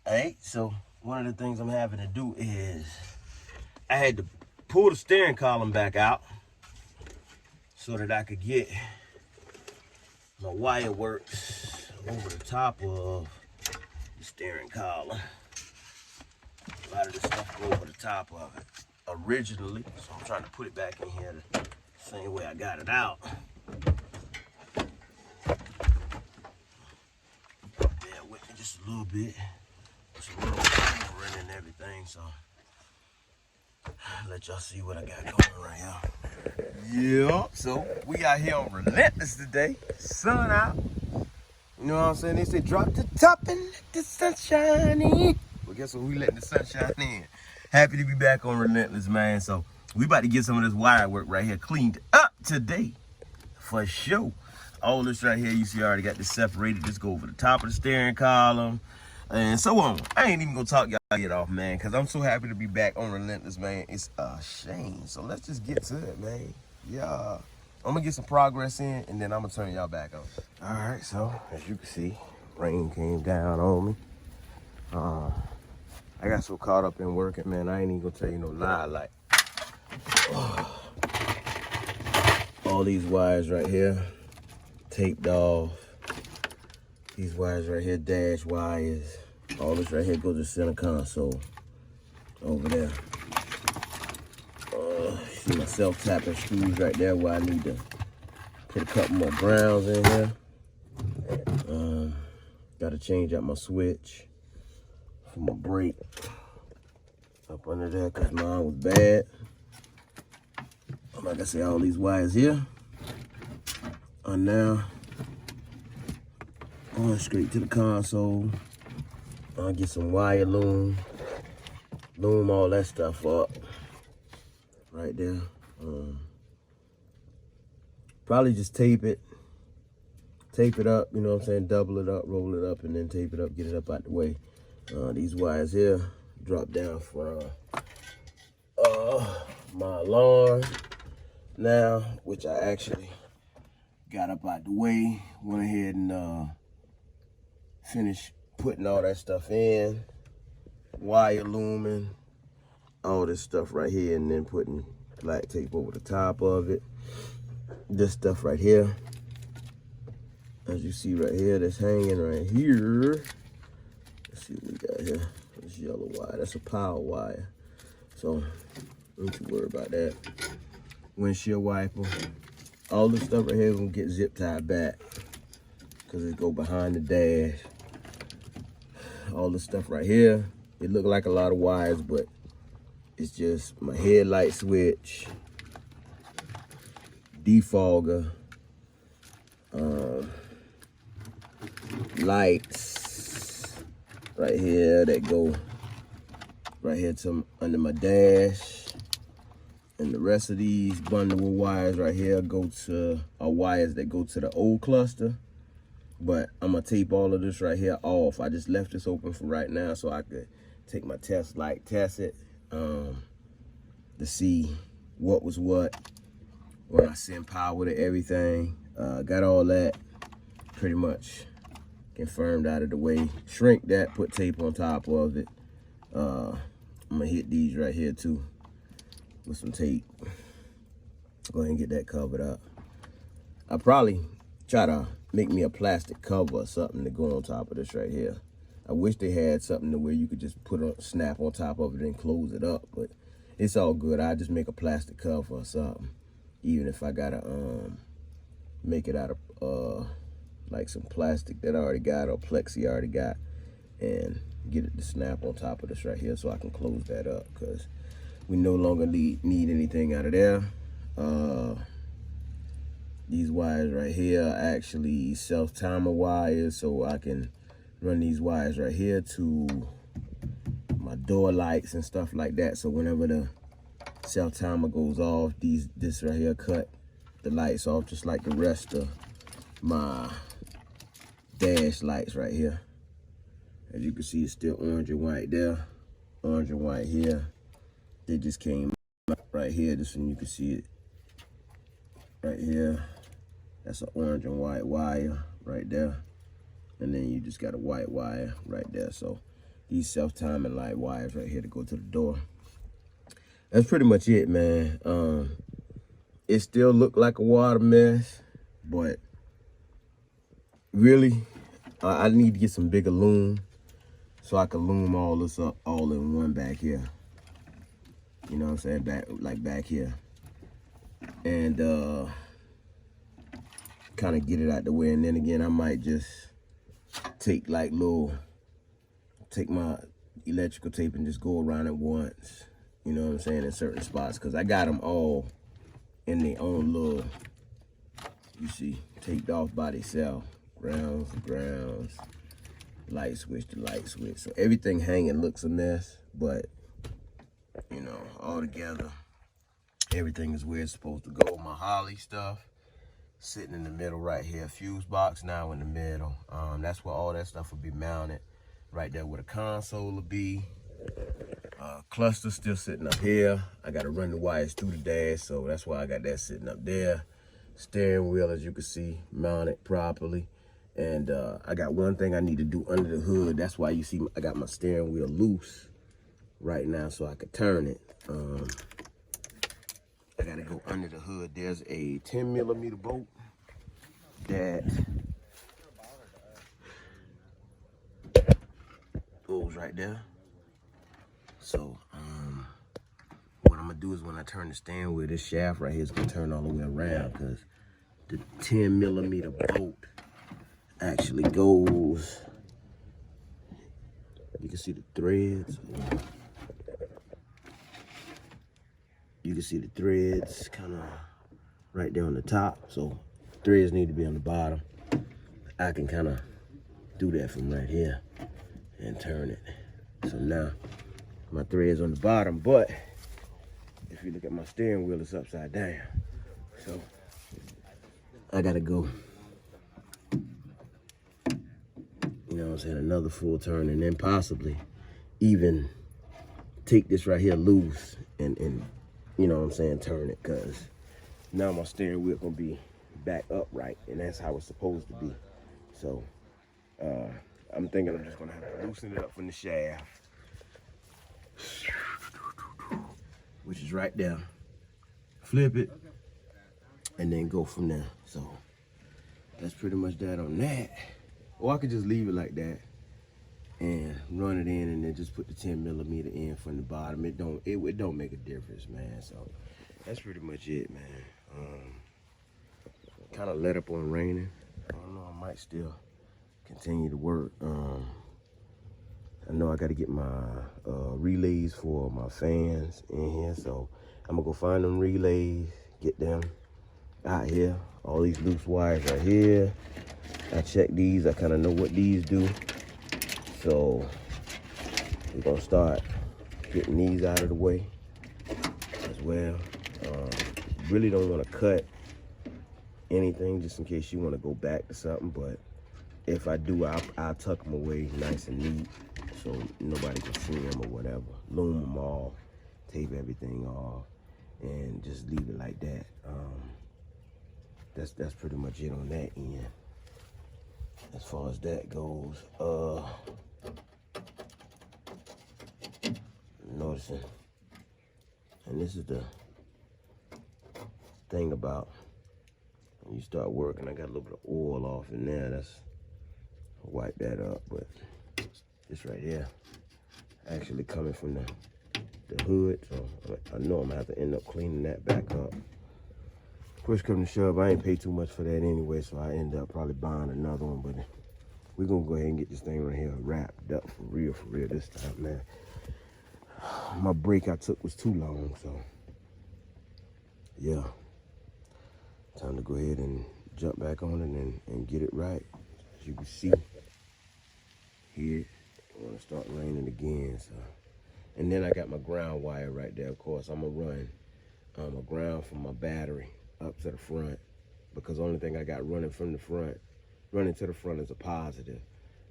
Alright, so one of the things I'm having to do is I had to pull the steering column back out so that I could get my wire works over the top of the steering column. A lot of this stuff go over the top of it originally, so I'm trying to put it back in here the same way I got it out. Bear with me just a little bit. It's a little running and everything, so let y'all see what I got going right here. Yeah, so we out here on Relentless today. Sun out. You know what I'm saying? They say drop the top and let the sunshine in. Well, guess what? We letting the sunshine in. Happy to be back on Relentless, man. So we about to get some of this wire work right here cleaned up today. For sure. All this right here, you see I already got this separated. Just go over the top of the steering column and so on. I ain't even gonna talk y'all get off, man, because I'm so happy to be back on Relentless, man. It's a shame. So let's just get to it, man. Yeah. I'm gonna get some progress in and then I'm gonna turn y'all back on. All right, so as you can see, rain came down on me. I got so caught up in working, man, I ain't even gonna tell you no lie. Like, all these wires right here, taped off. These wires right here, dash wires. All this right here goes to the center console over there. See my self-tapping screws right there where I need to put a couple more browns in here. Got to change out my switch for my brake up under there because mine was bad. Like I say, all these wires here are now going straight to the console. I'll get some wire loom all that stuff up right there. Probably just tape it up, you know what I'm saying, double it up, roll it up, and then tape it up, get it up out the way. These wires here drop down for my alarm now, which I actually got up out the way, went ahead and finished putting all that stuff in, wire looming, all this stuff right here, and then putting black tape over the top of it. This stuff right here, as you see right here, that's hanging right here. Let's see what we got here. This yellow wire, that's a power wire. So don't you worry about that. Windshield wiper. All this stuff right here is gonna get zip tied back because it go behind the dash. All this stuff right here, it look like a lot of wires, but it's just my headlight switch, defogger, lights right here that go right here to under my dash. And the rest of these bundle of wires right here are wires that go to the old cluster. But I'm gonna tape all of this right here off. I just left this open for right now so I could take my test light, test it, to see what was what when I send power to everything. Got all that pretty much confirmed out of the way. Shrink that, put tape on top of it. I'm gonna hit these right here too with some tape. Go ahead and get that covered up. I'll probably try to make me a plastic cover or something to go on top of this right here. I wish they had something to where you could just put a snap on top of it and close it up, but it's all good. I just make a plastic cover or something, even if I gotta make it out of like some plastic that I already got or plexi I already got, and get it to snap on top of this right here so I can close that up, because we no longer need anything out of there. These wires right here are actually self-timer wires, so I can run these wires right here to my door lights and stuff like that. So whenever the self-timer goes off, this right here cut the lights off just like the rest of my dash lights right here. As you can see, it's still orange and white there, orange and white here. They just came up right here, just so you can see it right here. That's an orange and white wire right there. And then you just got a white wire right there. So these self-timing light wires right here to go to the door. That's pretty much it, man. It still looked like a water mess, but really, I need to get some bigger loom so I can loom all this up all in one back here. You know what I'm saying? Back here. And kind of get it out the way. And then again, I might just take my electrical tape and just go around it once. You know what I'm saying? In certain spots, because I got them all in their own little, you see, taped off by themselves. Grounds to grounds, light switch to light switch. So everything hanging looks a mess, but you know, all together, everything is where it's supposed to go. My Holly stuff sitting in the middle right here. Fuse box now in the middle. That's where all that stuff will be mounted. Right there where the console will be. Cluster still sitting up here. I got to run the wires through the dash, so that's why I got that sitting up there. Steering wheel, as you can see, mounted properly. And I got one thing I need to do under the hood. That's why you see I got my steering wheel loose right now so I could turn it. I got to go under the hood. There's a 10mm bolt that goes right there. So what I'm going to do is when I turn the steering wheel, this shaft right here is going to turn all the way around, because the 10mm bolt actually goes, you can see the threads. You can see the threads kind of right there on the top. So threads need to be on the bottom. I can kind of do that from right here and turn it. So now my thread's on the bottom, but if you look at my steering wheel, it's upside down. So I gotta go, you know what I'm saying, another full turn, and then possibly even take this right here loose and you know what I'm saying, turn it, because now my steering wheel gonna be back upright, and that's how it's supposed to be. So I'm thinking I'm just gonna have to loosen it up from the shaft, which is right there, flip it, and then go from there. So that's pretty much that on that. Or I could just leave it like that and run it in, and then just put the 10mm in from the bottom. It don't make a difference, man. So that's pretty much it, man. Kind of let up on raining. I don't know, I might still continue to work. I know I got to get my relays for my fans in here, so I'm gonna go find them relays, get them out here. All these loose wires right here. I check these. I kind of know what these do. So we're gonna start getting these out of the way as well. Really don't want to cut anything just in case you want to go back to something, but if I do, I'll tuck them away nice and neat so nobody can see them or whatever. Loom them all, tape everything off, and just leave it like that. That's pretty much it on that end as far as that goes. Noticing, and this is the thing about when you start working, I got a little bit of oil off in there. That's wipe that up, but this right here actually coming from the hood, so I know I'm gonna have to end up cleaning that back up. Push come to shove, I ain't pay too much for that anyway, so I end up probably buying another one, but we're gonna go ahead and get this thing right here wrapped up for real this time, man. My break I took was too long, so yeah. Time to go ahead and jump back on it and get it right. As you can see here, I want to start raining again. So, and then I got my ground wire right there. Of course, I'm gonna run a ground from my battery up to the front, because the only thing I got running to the front is a positive.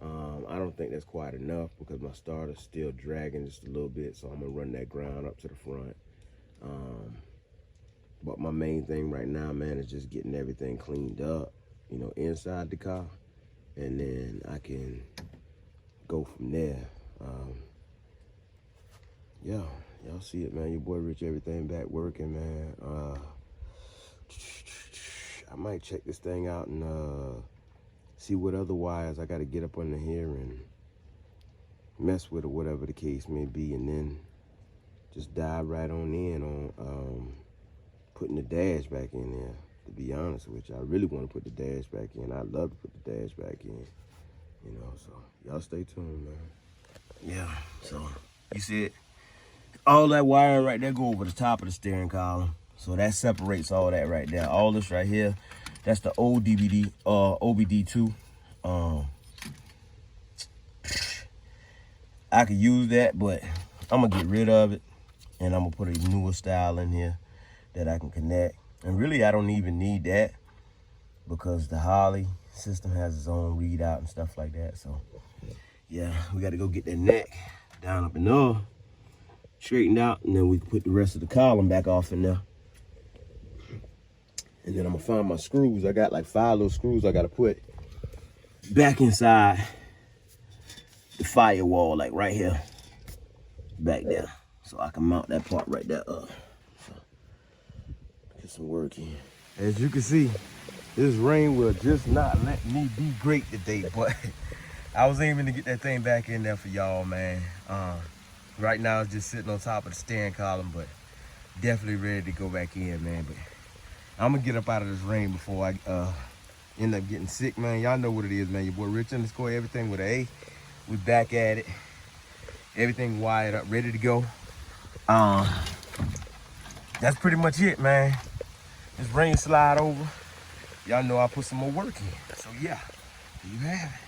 I don't think that's quite enough because my starter's still dragging just a little bit, so I'm gonna run that ground up to the front. But my main thing right now, man, is just getting everything cleaned up, you know, inside the car, and then I can go from there. Yeah, y'all see it, man. Your boy Rich, everything back working, man. I might check this thing out and see what other wires I got to get up under here and mess with, or whatever the case may be, and then just dive right on in on putting the dash back in there. To be honest with you, I really want to put the dash back in. I'd love to put the dash back in, you know. So y'all stay tuned, man. Yeah, so you see it, all that wiring right there go over the top of the steering column, so that separates all that right there. All this right here, that's the old DVD OBD2. I could use that, but I'm gonna get rid of it, and I'm gonna put a newer style in here that I can connect. And really, I don't even need that, because the Harley system has its own readout and stuff like that. So yeah, we got to go get that neck down up in there, straightened out, and then we can put the rest of the column back off in there. And then I'm gonna find my screws. I got like 5 little screws I gotta put back inside the firewall, like right here, back there, so I can mount that part right there up. So, get some work in. As you can see, this rain will just not let me be great today, but I was aiming to get that thing back in there for y'all, man. Right now it's just sitting on top of the steering column, but definitely ready to go back in, man. But I'm gonna get up out of this rain before I end up getting sick, man. Y'all know what it is, man. Your boy Rich _ everything with an A. We back at it. Everything wired up, ready to go. That's pretty much it, man. This rain slide over. Y'all know I put some more work in. So yeah, there you have it.